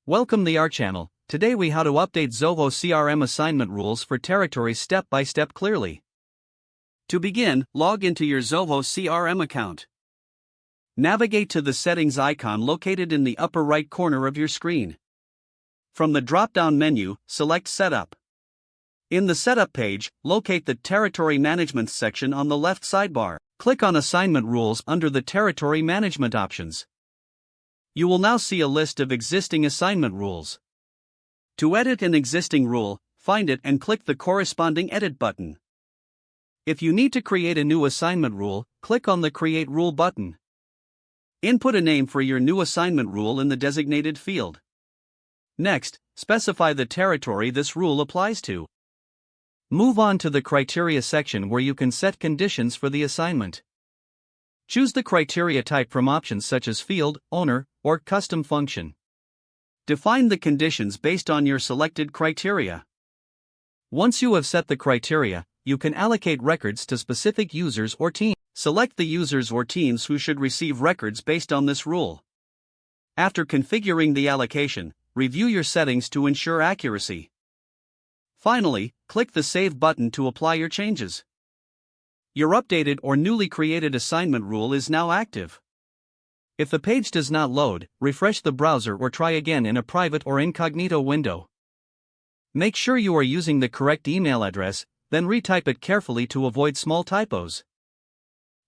Welcome to our channel. Today we how to update Zoho CRM assignment rules for territories step by step clearly. To begin, log into your Zoho CRM account. Navigate to the settings icon located in the upper right corner of your screen. From the drop-down menu, select Setup. In the Setup page, locate the Territory Management section on the left sidebar. Click on Assignment Rules under the Territory Management options. You will now see a list of existing assignment rules. To edit an existing rule, find it and click the corresponding Edit button. If you need to create a new assignment rule, click on the Create Rule button. Input a name for your new assignment rule in the designated field. Next, specify the territory this rule applies to. Move on to the Criteria section where you can set conditions for the assignment. Choose the criteria type from options such as Field, Owner, or Custom Function. Define the conditions based on your selected criteria. Once you have set the criteria, you can allocate records to specific users or teams. Select the users or teams who should receive records based on this rule. After configuring the allocation, review your settings to ensure accuracy. Finally, click the Save button to apply your changes. Your updated or newly created assignment rule is now active. If the page does not load, refresh the browser or try again in a private or incognito window. Make sure you are using the correct email address, then retype it carefully to avoid small typos.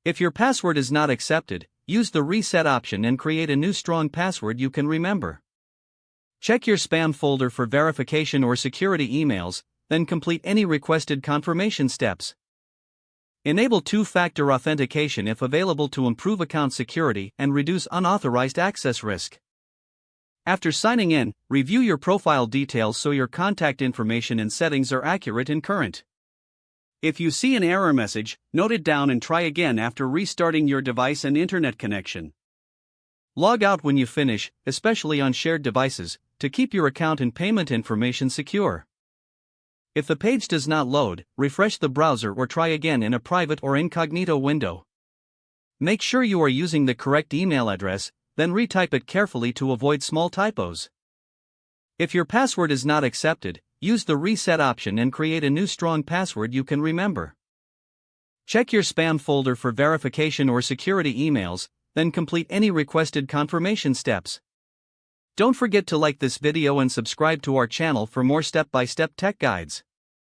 If your password is not accepted, use the Reset option and create a new strong password you can remember. Check your spam folder for verification or security emails, then complete any requested confirmation steps. Enable two-factor authentication if available to improve account security and reduce unauthorized access risk. After signing in, review your profile details so your contact information and settings are accurate and current. If you see an error message, note it down and try again after restarting your device and internet connection. Log out when you finish, especially on shared devices, to keep your account and payment information secure. If the page does not load, refresh the browser or try again in a private or incognito window. Make sure you are using the correct email address, then retype it carefully to avoid small typos. If your password is not accepted, use the Reset option and create a new strong password you can remember. Check your spam folder for verification or security emails, then complete any requested confirmation steps. Don't forget to like this video and subscribe to our channel for more step-by-step tech guides.